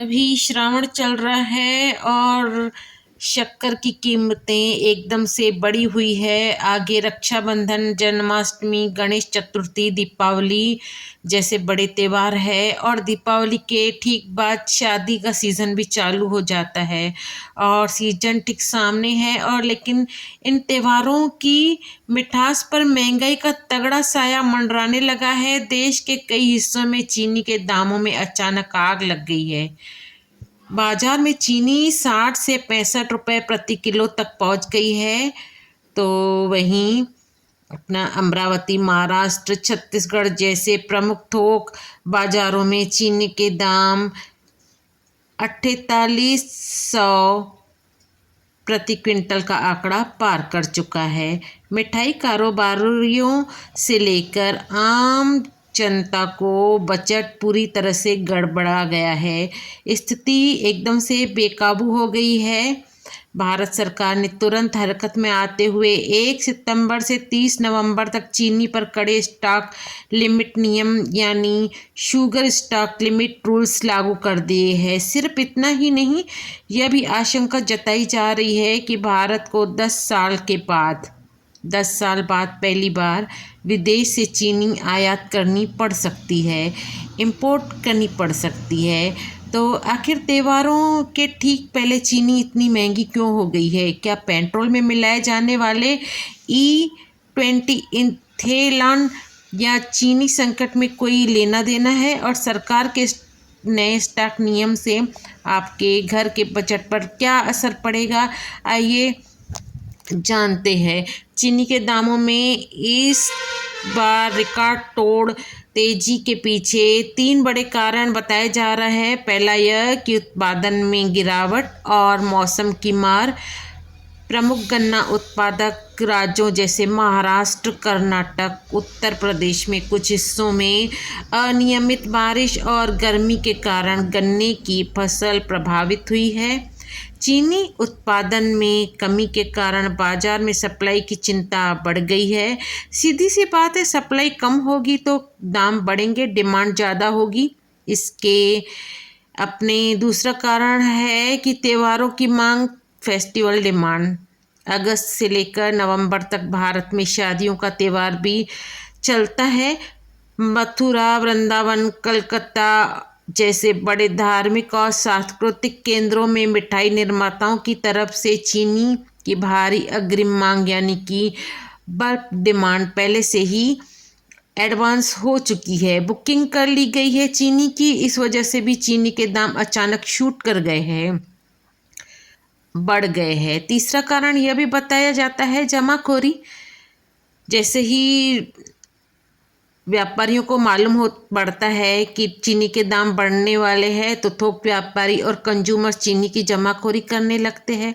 अभी श्रावण चल रहा है और शक्कर की कीमतें एकदम से बढ़ी हुई है। आगे रक्षाबंधन, जन्माष्टमी, गणेश चतुर्थी, दीपावली जैसे बड़े त्यौहार है और दीपावली के ठीक बाद शादी का सीज़न भी चालू हो जाता है और सीजन ठीक सामने है। और लेकिन इन त्योहारों की मिठास पर महंगाई का तगड़ा साया मंडराने लगा है। देश के कई हिस्सों में चीनी के दामों में अचानक आग लग गई है। बाजार में चीनी 60 से 65 रुपए प्रति किलो तक पहुंच गई है। तो वहीं अपना अमरावती, महाराष्ट्र, छत्तीसगढ़ जैसे प्रमुख थोक बाजारों में चीनी के दाम 4800 प्रति क्विंटल का आंकड़ा पार कर चुका है। मिठाई कारोबारियों से लेकर आम जनता को बजट पूरी तरह से गड़बड़ा गया है। स्थिति एकदम से बेकाबू हो गई है। भारत सरकार ने तुरंत हरकत में आते हुए 1 सितंबर से 30 नवंबर तक चीनी पर कड़े स्टॉक लिमिट नियम यानी शुगर स्टॉक लिमिट रूल्स लागू कर दिए हैं। सिर्फ इतना ही नहीं, यह भी आशंका जताई जा रही है कि भारत को 10 साल बाद पहली बार विदेश से चीनी आयात करनी पड़ सकती है, इंपोर्ट करनी पड़ सकती है। तो आखिर त्योहारों के ठीक पहले चीनी इतनी महंगी क्यों हो गई है? क्या पेट्रोल में मिलाए जाने वाले E20 इथेनॉल या चीनी संकट में कोई लेना देना है? और सरकार के नए स्टॉक नियम से आपके घर के बजट पर क्या असर पड़ेगा? आइए जानते हैं। चीनी के दामों में इस बार रिकॉर्ड तोड़ तेजी के पीछे 3 बड़े कारण बताए जा रहे हैं। पहला यह कि उत्पादन में गिरावट और मौसम की मार। प्रमुख गन्ना उत्पादक राज्यों जैसे महाराष्ट्र, कर्नाटक, उत्तर प्रदेश में कुछ हिस्सों में अनियमित बारिश और गर्मी के कारण गन्ने की फसल प्रभावित हुई है। चीनी उत्पादन में कमी के कारण बाजार में सप्लाई की चिंता बढ़ गई है। सीधी सी बात है, सप्लाई कम होगी तो दाम बढ़ेंगे, डिमांड ज़्यादा होगी। इसके अपने दूसरा कारण है कि त्योहारों की मांग, फेस्टिवल डिमांड। अगस्त से लेकर नवंबर तक भारत में शादियों का त्यौहार भी चलता है। मथुरा, वृंदावन, कलकत्ता जैसे बड़े धार्मिक और सांस्कृतिक केंद्रों में मिठाई निर्माताओं की तरफ से चीनी की भारी अग्रिम मांग यानी कि बल्क डिमांड पहले से ही एडवांस हो चुकी है, बुकिंग कर ली गई है चीनी की। इस वजह से भी चीनी के दाम अचानक शूट कर गए हैं, बढ़ गए हैं। तीसरा कारण यह भी बताया जाता है जमाखोरी। जैसे ही व्यापारियों को मालूम हो पड़ता है कि चीनी के दाम बढ़ने वाले हैं तो थोक व्यापारी और कंज्यूमर चीनी की जमाखोरी करने लगते हैं,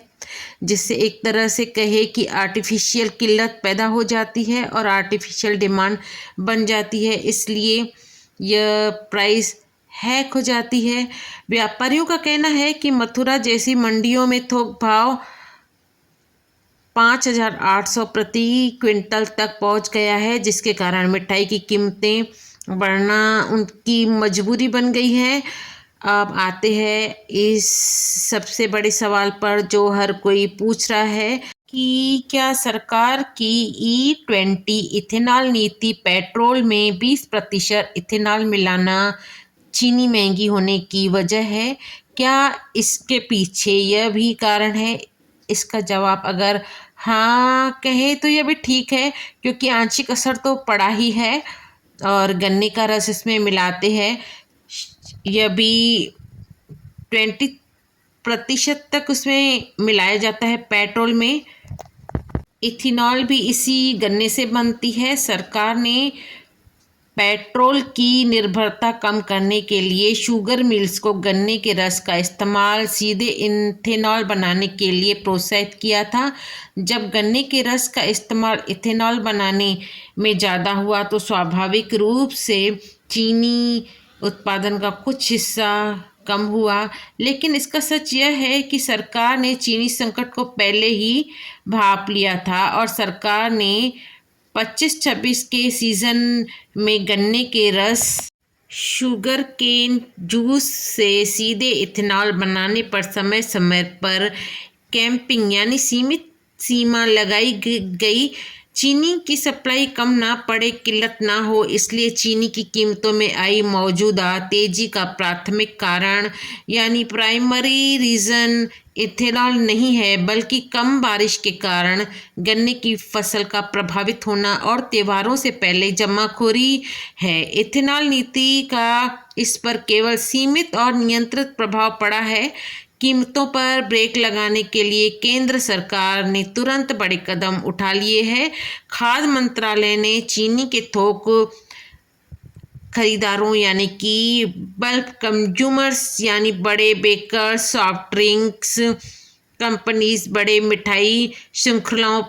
जिससे एक तरह से कहे कि आर्टिफिशियल किल्लत पैदा हो जाती है और आर्टिफिशियल डिमांड बन जाती है। इसलिए यह प्राइस हैक हो जाती है। व्यापारियों का कहना है कि मथुरा जैसी मंडियों में थोक भाव 5800 प्रति क्विंटल तक पहुंच गया है, जिसके कारण मिठाई की कीमतें बढ़ना उनकी मजबूरी बन गई है। अब आते हैं इस सबसे बड़े सवाल पर जो हर कोई पूछ रहा है कि क्या सरकार की E20 इथेनॉल नीति पेट्रोल में 20% इथेनॉल मिलाना चीनी महंगी होने की वजह है? क्या इसके पीछे यह भी कारण है? इसका जवाब अगर हाँ कहे तो यह भी ठीक है, क्योंकि आंशिक असर तो पड़ा ही है और गन्ने का रस इसमें मिलाते हैं। यह भी 20% तक उसमें मिलाया जाता है पेट्रोल में। इथेनॉल भी इसी गन्ने से बनती है। सरकार ने पेट्रोल की निर्भरता कम करने के लिए शुगर मिल्स को गन्ने के रस का इस्तेमाल सीधे इथेनॉल बनाने के लिए प्रोत्साहित किया था। जब गन्ने के रस का इस्तेमाल इथेनॉल बनाने में ज़्यादा हुआ तो स्वाभाविक रूप से चीनी उत्पादन का कुछ हिस्सा कम हुआ। लेकिन इसका सच यह है कि सरकार ने चीनी संकट को पहले ही भांप लिया था और सरकार ने 25-26 के सीज़न में गन्ने के रस शुगर केन जूस से सीधे इथेनॉल बनाने पर समय समय पर कैंपिंग यानी सीमित सीमा लगाई गई। चीनी की सप्लाई कम ना पड़े, किल्लत ना हो, इसलिए चीनी की कीमतों में आई मौजूदा तेजी का प्राथमिक कारण यानी प्राइमरी रीज़न इथेनॉल नहीं है, बल्कि कम बारिश के कारण गन्ने की फसल का प्रभावित होना और त्योहारों से पहले जमाखोरी है। इथेनॉल नीति का इस पर केवल सीमित और नियंत्रित प्रभाव पड़ा है। कीमतों पर ब्रेक लगाने के लिए केंद्र सरकार ने तुरंत बड़े कदम उठा लिए हैं। खाद्य मंत्रालय ने चीनी के थोक खरीदारों यानी कि बल्क कंज्यूमर्स यानी बड़े बेकर्स, सॉफ्ट ड्रिंक्स कंपनीज, बड़े मिठाई श्रृंखलाओं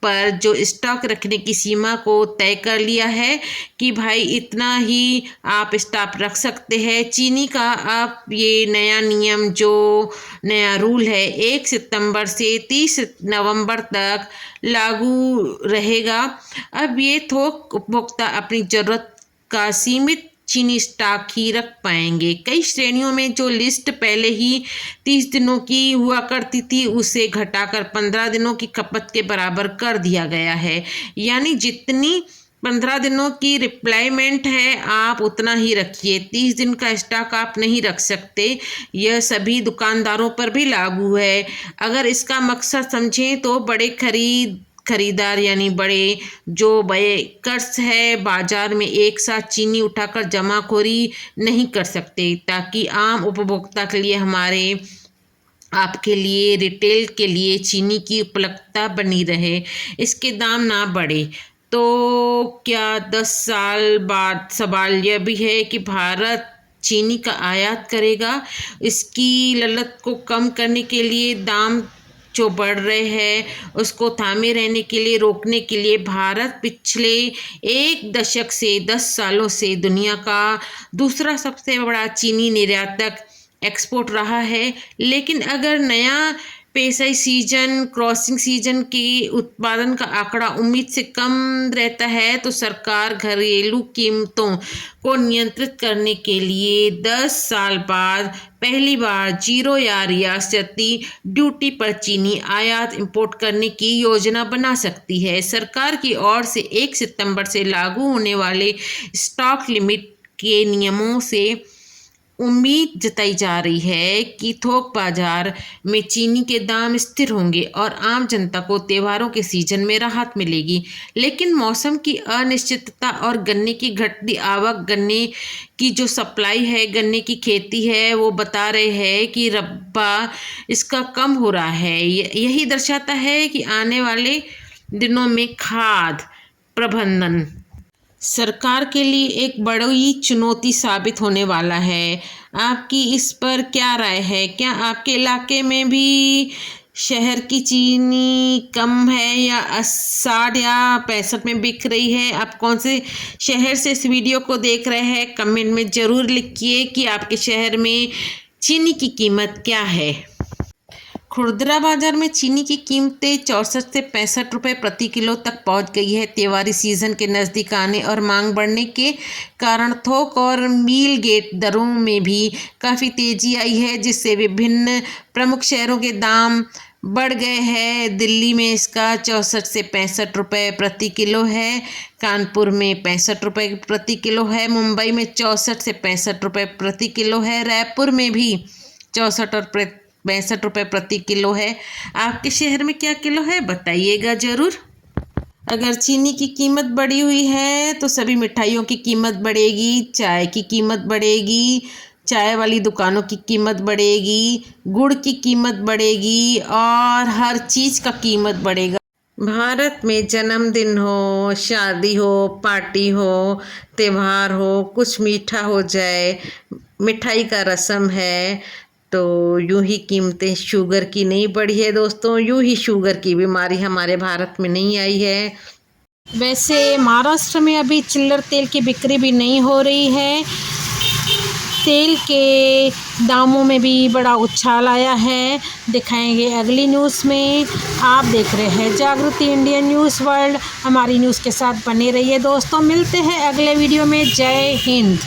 पर जो स्टॉक रखने की सीमा को तय कर लिया है कि भाई इतना ही आप स्टॉक रख सकते हैं। चीनी का अब ये नया नियम, जो नया रूल है, 1 सितंबर से 30 नवंबर तक लागू रहेगा। अब ये थोक उपभोक्ता अपनी ज़रूरत का सीमित चीनी स्टॉक ही रख पाएंगे। कई श्रेणियों में जो लिस्ट पहले ही 30 दिनों की हुआ करती थी, उसे घटाकर 15 दिनों की खपत के बराबर कर दिया गया है। यानी जितनी 15 दिनों की रिप्लाईमेंट है, आप उतना ही रखिए। 30 दिन का स्टॉक आप नहीं रख सकते। यह सभी दुकानदारों पर भी लागू है। अगर इसका मकसद समझें तो बड़े खरीदार यानी बड़े जो बेकर्स है, बाजार में एक साथ चीनी उठाकर जमाखोरी नहीं कर सकते, ताकि आम उपभोक्ता के लिए, हमारे आपके लिए, रिटेल के लिए चीनी की उपलब्धता बनी रहे, इसके दाम ना बढ़े। तो क्या 10 साल बाद सवाल यह भी है कि भारत चीनी का आयात करेगा? इसकी ललत को कम करने के लिए, दाम जो बढ़ रहे हैं उसको थामे रहने के लिए, रोकने के लिए भारत पिछले 1 दशक से 10 सालों से दुनिया का दूसरा सबसे बड़ा चीनी निर्यातक एक्सपोर्ट रहा है। लेकिन अगर नया पेशाई सीजन, क्रॉसिंग सीजन की उत्पादन का आंकड़ा उम्मीद से कम रहता है, तो सरकार घरेलू कीमतों को नियंत्रित करने के लिए 10 साल बाद पहली बार जीरो या रियासती ड्यूटी पर चीनी आयात इंपोर्ट करने की योजना बना सकती है। सरकार की ओर से 1 सितंबर से लागू होने वाले स्टॉक लिमिट के नियमों से उम्मीद जताई जा रही है कि थोक बाजार में चीनी के दाम स्थिर होंगे और आम जनता को त्योहारों के सीजन में राहत मिलेगी। लेकिन मौसम की अनिश्चितता और गन्ने की घटती आवक, गन्ने की जो सप्लाई है, गन्ने की खेती है, वो बता रहे हैं कि रब्बा इसका कम हो रहा है। यही दर्शाता है कि आने वाले दिनों में खाद्य प्रबंधन सरकार के लिए एक बड़ी चुनौती साबित होने वाला है। आपकी इस पर क्या राय है? क्या आपके इलाके में भी शहर की चीनी कम है या 60 या 65 में बिक रही है? आप कौन से शहर से इस वीडियो को देख रहे हैं? कमेंट में ज़रूर लिखिए कि आपके शहर में चीनी की कीमत क्या है। खुदरा बाजार में चीनी की कीमतें 64 से 65 रुपये प्रति किलो तक पहुंच गई है। त्योहारी सीजन के नज़दीक आने और मांग बढ़ने के कारण थोक और मील गेट दरों में भी काफ़ी तेज़ी आई है, जिससे विभिन्न प्रमुख शहरों के दाम बढ़ गए हैं। दिल्ली में इसका 64 से 65 रुपये प्रति किलो है, कानपुर में 65 रुपये प्रति किलो है, मुंबई में 64 से 65 रुपये प्रति किलो है, रायपुर में भी 64 और 65 रुपये प्रति किलो है। आपके शहर में क्या किलो है, बताइएगा ज़रूर। अगर चीनी की कीमत बढ़ी हुई है तो सभी मिठाइयों की कीमत बढ़ेगी, चाय की कीमत बढ़ेगी, चाय वाली दुकानों की कीमत बढ़ेगी, गुड़ की कीमत बढ़ेगी और हर चीज़ का कीमत बढ़ेगा। भारत में जन्मदिन हो, शादी हो, पार्टी हो, त्यौहार हो, कुछ मीठा हो जाए, मिठाई का रस्म है, तो यूं ही कीमतें शुगर की नहीं बढ़ी है दोस्तों। यूं ही शुगर की बीमारी हमारे भारत में नहीं आई है। वैसे महाराष्ट्र में अभी चिल्लर तेल की बिक्री भी नहीं हो रही है। तेल के दामों में भी बड़ा उछाल आया है। दिखाएंगे अगली न्यूज़ में। आप देख रहे हैं जागृति इंडियन न्यूज़ वर्ल्ड। हमारी न्यूज़ के साथ बने रहिए दोस्तों। मिलते हैं अगले वीडियो में। जय हिंद।